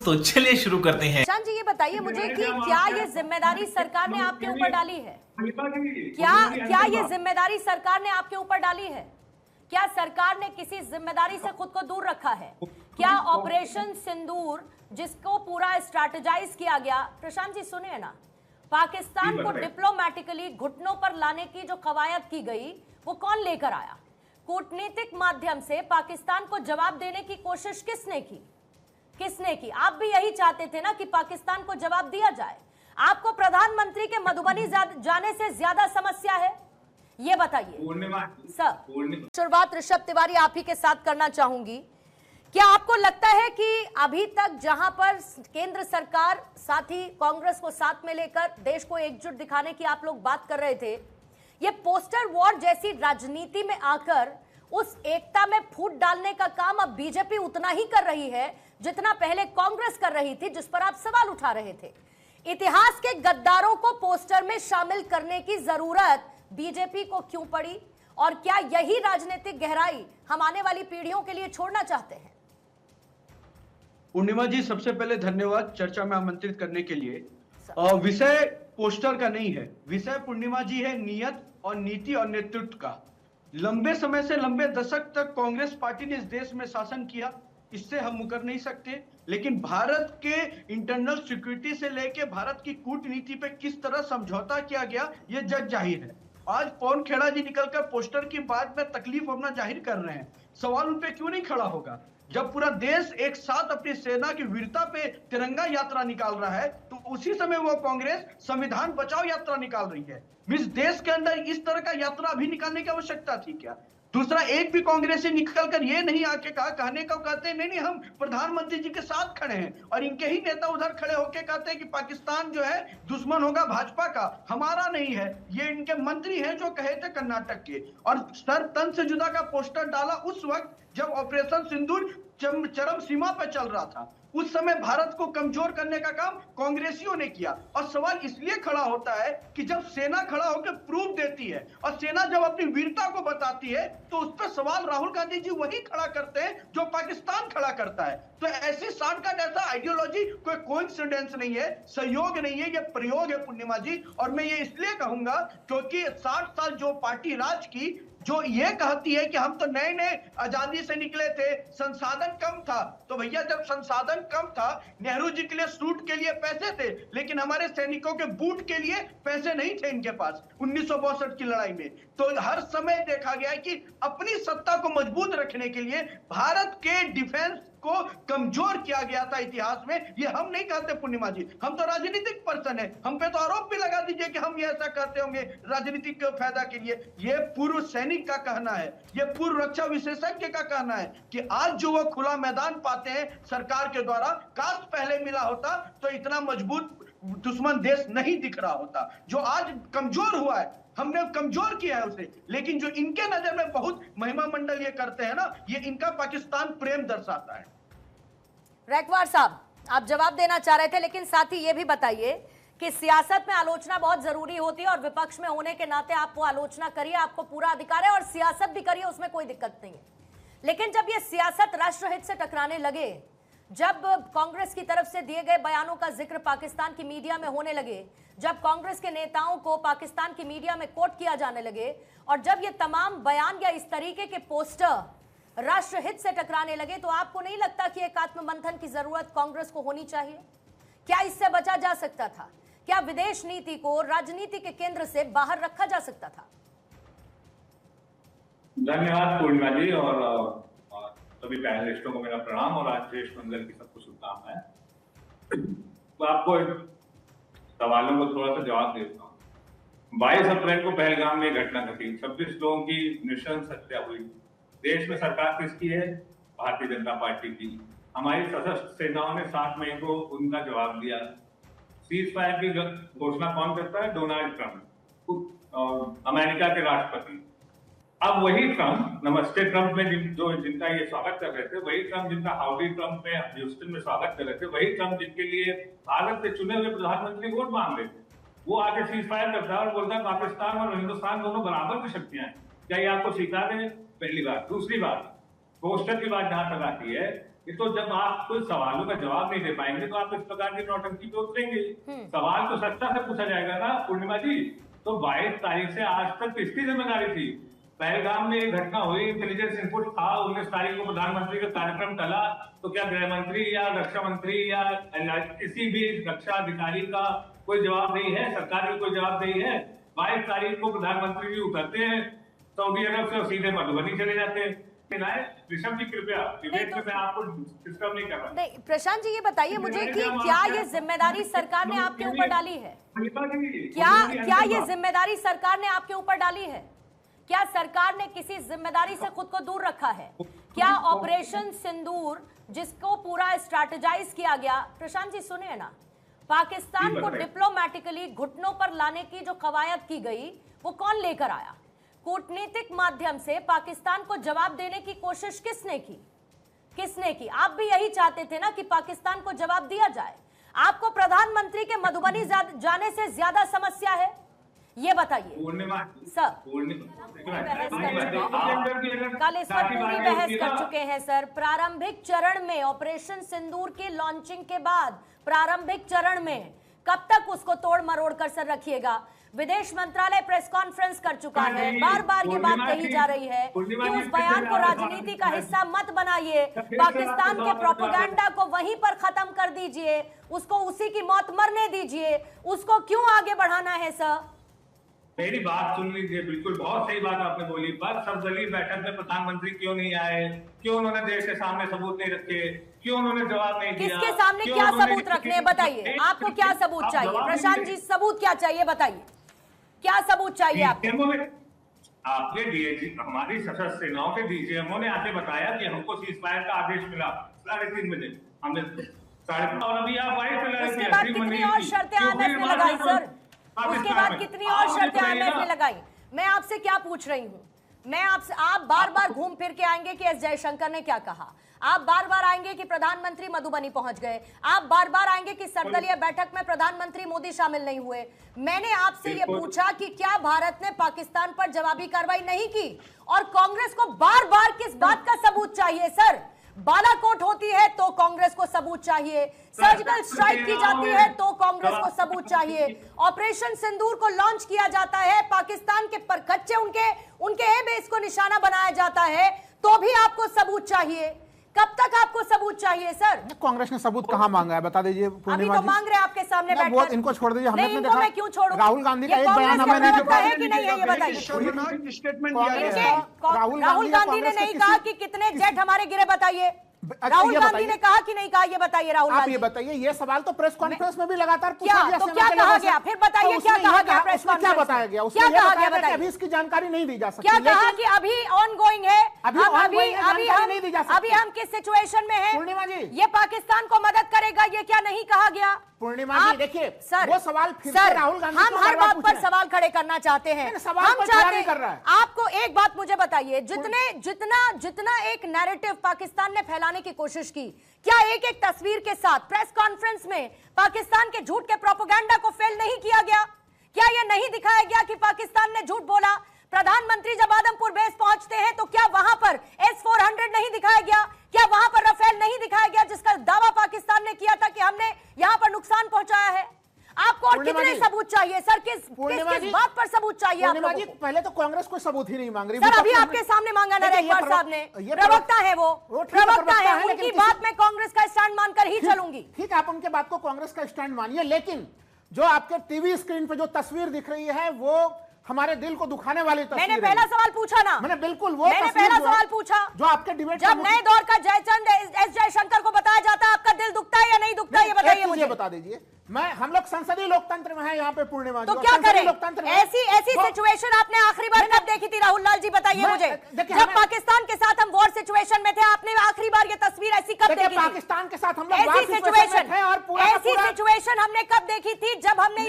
तो चलिए शुरू करते हैं। प्रशांत जी, ये बताइए मुझे कि क्या ये जिम्मेदारी सरकार ने आपके ऊपर डाली है? क्या ये जिम्मेदारी सरकार ने आपके ऊपर डाली है? क्या सरकार ने किसी जिम्मेदारी से खुद को दूर रखा है? क्या ऑपरेशन सिंदूर, जिसको पूरा स्ट्रैटेजाइज किया गया, प्रशांत जी सुनिए ना, पाकिस्तान को डिप्लोमेटिकली घुटनों पर लाने की जो कवायद की गई, वो कौन लेकर आया? कूटनीतिक माध्यम से पाकिस्तान को जवाब देने की कोशिश किसने की? आप भी यही चाहते थे ना कि पाकिस्तान को जवाब दिया जाए। आपको प्रधानमंत्री के मधुबनी जाने से ज्यादा समस्या है, ये बताइए सर। शुरुआत ऋषभ तिवारी आप ही के साथ करना चाहूंगी। क्या आपको लगता है कि अभी तक जहां पर केंद्र सरकार साथ ही कांग्रेस को साथ में लेकर देश को एकजुट दिखाने की आप लोग बात कर रहे थे, ये पोस्टर वॉर जैसी राजनीति में आकर उस एकता में फूट डालने का काम अब बीजेपी उतना ही कर रही है जितना पहले कांग्रेस कर रही थी, जिस पर आप सवाल उठा रहे थे? इतिहास के गद्दारों को पोस्टर में शामिल करने की जरूरत बीजेपी को क्यों पड़ी, और क्या यही राजनीतिक गहराई हम आने वाली पीढ़ियों के लिए छोड़ना चाहते हैं? पूर्णिमा जी, सबसे पहले धन्यवाद चर्चा में आमंत्रित करने के लिए। विषय पोस्टर का नहीं है, विषय पूर्णिमा जी है नियत और नीति और नेतृत्व का। लंबे समय से, लंबे दशक तक कांग्रेस पार्टी ने इस देश में शासन किया, इससे हम मुकर नहीं सकते। लेकिन भारत के इंटरनल सिक्योरिटी से लेकर भारत की कूटनीति पे किस तरह समझौता किया गया, ये जग जाहिर है। आज पवन खेड़ा जी निकलकर पोस्टर की बात में तकलीफ अपना जाहिर कर रहे हैं। सवाल उन पे क्यों नहीं खड़ा होगा? जब पूरा देश एक साथ अपनी सेना की वीरता पे तिरंगा यात्रा निकाल रहा है, तो उसी समय वो कांग्रेस संविधान बचाओ यात्रा निकाल रही है। इस देश के अंदर इस तरह का यात्रा अभी निकालने की आवश्यकता थी क्या? दूसरा, एक भी कांग्रेसी निकलकर ये नहीं आके कहा, कहने का कहते हैं नहीं हम प्रधानमंत्री जी के साथ खड़े हैं, और इनके ही नेता उधर खड़े होके कहते हैं कि पाकिस्तान जो है दुश्मन होगा भाजपा का, हमारा नहीं है। ये इनके मंत्री हैं जो कहे थे कर्नाटक के, और सर तन से जुदा का पोस्टर डाला उस वक्त जब ऑपरेशन सिंदूर चरम सीमा पर चल रहा था। उस समय भारत को कमजोर करने का काम कांग्रेसियों ने किया। और सवाल इसलिए खड़ा होता है कि जब सेना खड़ा होकर प्रूफ देती है और सेना जब अपनी वीरता को बताती है, तो उस पर सवाल राहुल गांधी जी वही खड़ा करते हैं जो पाकिस्तान खड़ा करता है। तो ऐसी शॉर्टकट, ऐसा आइडियोलॉजी कोई कोइंसिडेंस नहीं है, संयोग नहीं है, ये प्रयोग है पूर्णिमा जी। और मैं ये इसलिए कहूंगा क्योंकि 60 साल जो पार्टी राज की, जो ये कहती है कि हम तो नए नए आजादी से निकले थे, संसाधन कम था, तो भैया जब संसाधन कम था, नेहरू जी के लिए सूट के लिए पैसे थे, लेकिन हमारे सैनिकों के बूट के लिए पैसे नहीं थे इनके पास 1962 की लड़ाई में। तो हर समय देखा गया है कि अपनी सत्ता को मजबूत रखने के लिए भारत के डिफेंस को कमजोर किया गया था इतिहास में। ये हम नहीं कहते पूर्णिमा जी, हम तो राजनीतिक पर्सन है, हम पे तो आरोप भी लगा दीजिए कि हम ये ऐसा करते होंगे राजनीतिक फायदा के लिए। ये पूर्व सैनिक का कहना है, ये पूर्व रक्षा विशेषज्ञ का कहना है कि आज जो वो खुला मैदान पाते हैं सरकार के द्वारा, काश पहले मिला होता तो इतना मजबूत दुश्मन देश नहीं दिख रहा होता। जो आज कमजोर हुआ है, हमने कमजोर किया है उसे, लेकिन जो इनके नजर में बहुत महिमा मंडल ये करते हैं ना, ये इनका पाकिस्तान प्रेम दर्शाता है। रैकवार साहब, आप जवाब देना चाह रहे थे, लेकिन साथ ही ये भी बताइए कि सियासत में आलोचना बहुत जरूरी होती है और विपक्ष में होने के नाते आप वो आलोचना करिए, आपको पूरा अधिकार है, और सियासत भी करिए, उसमें कोई दिक्कत नहीं है। लेकिन जब ये सियासत राष्ट्रहित से टकराने लगे, जब कांग्रेस की तरफ से दिए गए बयानों का जिक्र पाकिस्तान की मीडिया में होने लगे, जब कांग्रेस के नेताओं को पाकिस्तान की मीडिया में कोट किया जाने लगे, और जब ये तमाम बयान या इस तरीके के पोस्टर राष्ट्रहित से टकराने लगे, तो आपको नहीं लगता कि एक आत्ममंथन की जरूरत कांग्रेस को होनी चाहिए? क्या इससे बचा जा सकता था? क्या विदेश नीति को राजनीति के केंद्र से बाहर रखा जा सकता था? धन्यवाद पूर्णिमा जी, और सभी पैनलिस्टों को मेरा प्रणाम, और आज देश मंगल की सबको शुभकामनाएं। तो आपको सवालों को थोड़ा सा जवाब देता हूँ। 22 अप्रैल को पहलगाम में घटना घटी, 26 लोगों की नृशंस हत्या हुई। देश में सरकार किसकी है? भारतीय जनता पार्टी की। हमारी सशस्त्र सेनाओं ने 7 मई को उनका जवाब दिया। सीज फायर की घोषणा कौन करता है? डोनाल्ड ट्रंप, अमेरिका के राष्ट्रपति। अब वही ट्रंप, नमस्ते ट्रंप में जिनका ये स्वागत कर रहे थे, वही ट्रंप जिनका हाउडी ट्रंप में ह्यूस्टन में स्वागत कर रहे थे, वही ट्रंप जिनके लिए भारत से चुने हुए प्रधानमंत्री वोट मांग रहे थे, वो आके सीज फायर करता है और बोलता है पाकिस्तान और हिंदुस्तान दोनों बराबर की शक्तियां हैं। क्या ये आपको स्वीकार है? पहली बात। दूसरी बात, पोस्टर की बात जहां तक आती है, ये तो जब आप कोई सवालों का जवाब नहीं दे पाएंगे तो आप इस प्रकार की नौटंकी पे उतरेंगे। सवाल तो सच्चा से पूछा जाएगा ना पूर्णिमा जी। तो 22 तारीख से आज तक किसकी जिम्मेदारी थी? पहलगाम में एक घटना हुई, इंटेलिजेंस इनपुट था, 19 तारीख को प्रधानमंत्री का कार्यक्रम टला, तो क्या गृह मंत्री या रक्षा मंत्री या किसी भी रक्षा अधिकारी का कोई जवाब नहीं है? सरकार की कोई जवाब नहीं है? 22 तारीख को प्रधानमंत्री जी उतरते हैं सऊदी अरब से और सीधे मधुबनी चले जाते हैं। ऋषभ जी कृपया डिबेट में मैं आपको डिस्टर्ब नहीं कर रहा। नहीं प्रशांत जी, ये बताइए मुझे कि क्या ये जिम्मेदारी सरकार ने आपके ऊपर डाली है? क्या ये जिम्मेदारी सरकार ने आपके ऊपर डाली है? क्या सरकार ने किसी जिम्मेदारी से खुद को दूर रखा है? क्या ऑपरेशन सिंदूर जिसको पूरा स्ट्रैटेजाइज किया गया, प्रशांत जी सुनिए ना, पाकिस्तान को डिप्लोमेटिकली घुटनों पर लाने की जो कवायद की गई वो कौन लेकर आया? कूटनीतिक माध्यम से पाकिस्तान को जवाब देने की कोशिश किसने की? किसने की? आप भी यही चाहते थे ना कि पाकिस्तान को जवाब दिया जाए। आपको प्रधानमंत्री के मधुबनी जाने से ज्यादा समस्या है, ये बताइए सर। कल इस पर पूरी बहस कर चुके हैं सर। प्रारंभिक चरण में ऑपरेशन सिंदूर के लॉन्चिंग के बाद प्रारंभिक चरण में कब तक उसको तोड़ मरोड़ कर सर रखिएगा? विदेश मंत्रालय प्रेस कॉन्फ्रेंस कर चुका है, बार बार ये बात कही जा रही है कि उस बयान को राजनीति का हिस्सा मत बनाइए, पाकिस्तान के प्रोपेगेंडा को वहीं पर खत्म कर दीजिए, उसको उसी की मौत मरने दीजिए, उसको क्यों आगे बढ़ाना है सर? मेरी बात सुन लीजिए, बिल्कुल बहुत सही बात आपने बोली, पर सर्वदलीय बैठक में प्रधानमंत्री क्यों नहीं आए? क्यों उन्होंने देश के सामने सबूत नहीं रखे? क्यों उन्होंने जवाब नहीं दिया? किसके सामने क्या सबूत रखने हैं बताइए? आपको क्या सबूत चाहिए प्रशांत जी? सबूत क्या चाहिए बताइए, क्या सबूत चाहिए आपको? आपके डीएजी, हमारी सशस्त्र सेनाओं के डीजीएमओ ने आके बताया कि हमको सीज फायर का आदेश मिला 3:30 बजे, हमने 3:30, और अभी आप वाइट पे लड़ाई उसके बाद कितनी और शर्तें IMF ने लगाई सर? उसके बाद कितनी और शर्तें IMF ने लगाई? मैं आपसे क्या पूछ रही हूँ, मैं आपसे, आप बार बार घूम फिर के आएंगे कि एस जयशंकर ने क्या कहा, आप बार बार आएंगे कि प्रधानमंत्री मधुबनी पहुंच गए, आप बार बार आएंगे कि सर्वदलीय बैठक में प्रधानमंत्री मोदी शामिल नहीं हुए। मैंने आपसे ये पूछा कि क्या भारत ने पाकिस्तान पर जवाबी कार्रवाई नहीं की? और कांग्रेस को बार बार किस बात का सबूत चाहिए सर? बालाकोट होती है तो कांग्रेस को सबूत चाहिए, सर्जिकल स्ट्राइक की जाती है तो कांग्रेस को सबूत चाहिए, ऑपरेशन सिंदूर को लॉन्च किया जाता है, पाकिस्तान के परखच्चे उनके एयरबेस को निशाना बनाया जाता है, तो भी आपको सबूत चाहिए। कब तक आपको सबूत चाहिए सर? कांग्रेस ने सबूत कहां मांगा है बता दीजिए। अभी तो मांग रहे हैं आपके सामने बैठकर। इनको छोड़ दीजिए, हमने नहीं, इनको मैं क्यों छोड़ूं? राहुल गांधी का एक बयान हमें नहीं दिया है कि नहीं है ये बताइए। राहुल गांधी ने नहीं कहा कि कितने जेट हमारे गिरे, बताइए। राहुल गांधी ने कहा कि नहीं कहा, ये बताइए राहुल गांधी। आप ये बताइए, ये सवाल तो प्रेस कॉन्फ्रेंस में भी लगातार पूछा गया, तो क्या कहा गया? फिर बताइए क्या कहा गया प्रेस कॉन्फ्रेंस? क्या बताया गया? क्या कहा गया बताइए? अभी इसकी जानकारी नहीं दी जा सकती। क्या कहा कि अभी ऑनगोइंग है, अभी हम किस सिचुएशन में हैं? पूर्णिमा जी, ये पाकिस्तान को मदद करेगा, ये क्या नहीं कहा गया? पूर्णिमा जी देखिए सर, वो सवाल फिर से राहुल गांधी हम हर बात पर सवाल खड़े करना चाहते हैं। हम चाहते हैं, आपको एक बात मुझे बताइए, जितना एक नैरेटिव पाकिस्तान ने फैलाने की कोशिश की, क्या एक एक तस्वीर के साथ प्रेस कॉन्फ्रेंस में पाकिस्तान के झूठ के प्रोपेगेंडा को फेल नहीं किया गया? क्या यह नहीं दिखाया गया कि पाकिस्तान ने झूठ बोला? प्रधानमंत्री जब आदमपुर बेस पहुंचते हैं तो क्या वहां पर S-400 नहीं दिखाया गया? क्या वहां पर राफेल नहीं दिखाया गया जिसका दावा पाकिस्तान ने किया था कि हमने यहां पर नुकसान पहुंचाया है? आपको और कितने सबूत चाहिए सर? किस बात पर सबूत चाहिए आप लोगों को? पहले तो कांग्रेस कोई सबूत ही नहीं मांग रही सर। अभी आपके सामने मांगा ना रेखवार साहब ने, प्रवक्ता है वो प्रवक्ता है, उनकी बात में कांग्रेस का स्टैंड मानकर ही चलूंगी। ठीक, आप उनके बात को कांग्रेस का स्टैंड मानिए, लेकिन जो आपके टीवी स्क्रीन पे जो तस्वीर दिख रही है वो हमारे दिल को दुखाने वाली तस्वीर। मैंने पहला सवाल पूछा ना, मैंने बिल्कुल वो मैंने पहला सवाल पूछा जो आपके डिबेट जब नए दौर का जयचंद एस जयशंकर को बताया जाता है, आपका दिल दुखता है या नहीं दुखता? ये बताइए मुझे, बता दीजिए। हम लोग संसदीय लोकतंत्र में हैं यहाँ पे पूर्णिमा जी, तो क्या करें? ऐसी सिचुएशन आपने आखिरी बार कब देखी थी राहुल लाल जी? बताइए मुझे। जब पाकिस्तान के साथ हम वॉर सिचुएशन में थे, आपने आखिरी बार ये तस्वीर ऐसी कब देखी थी? पाकिस्तान के साथ हम लोग ऐसी सिचुएशन हमने कब देखी थी जब हमने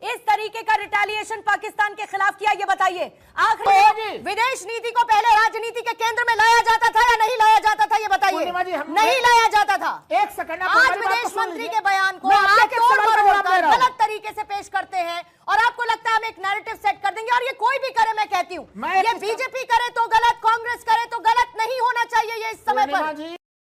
इस तरीके का रिटेलिएशन पाकिस्तान के खिलाफ किया? ये बताइए। आखिर विदेश नीति को पहले राजनीति के केंद्र में लाया जाता था या नहीं लाया जाता था? ये बताइए। नहीं लाया जाता था। एक सेकंड, आज विदेश मंत्री के बयान को गलत तरीके से पेश करते हैं और आपको लगता है हम एक नैरेटिव सेट कर देंगे, और ये कोई भी करे, मैं कहती हूँ ये बीजेपी करे तो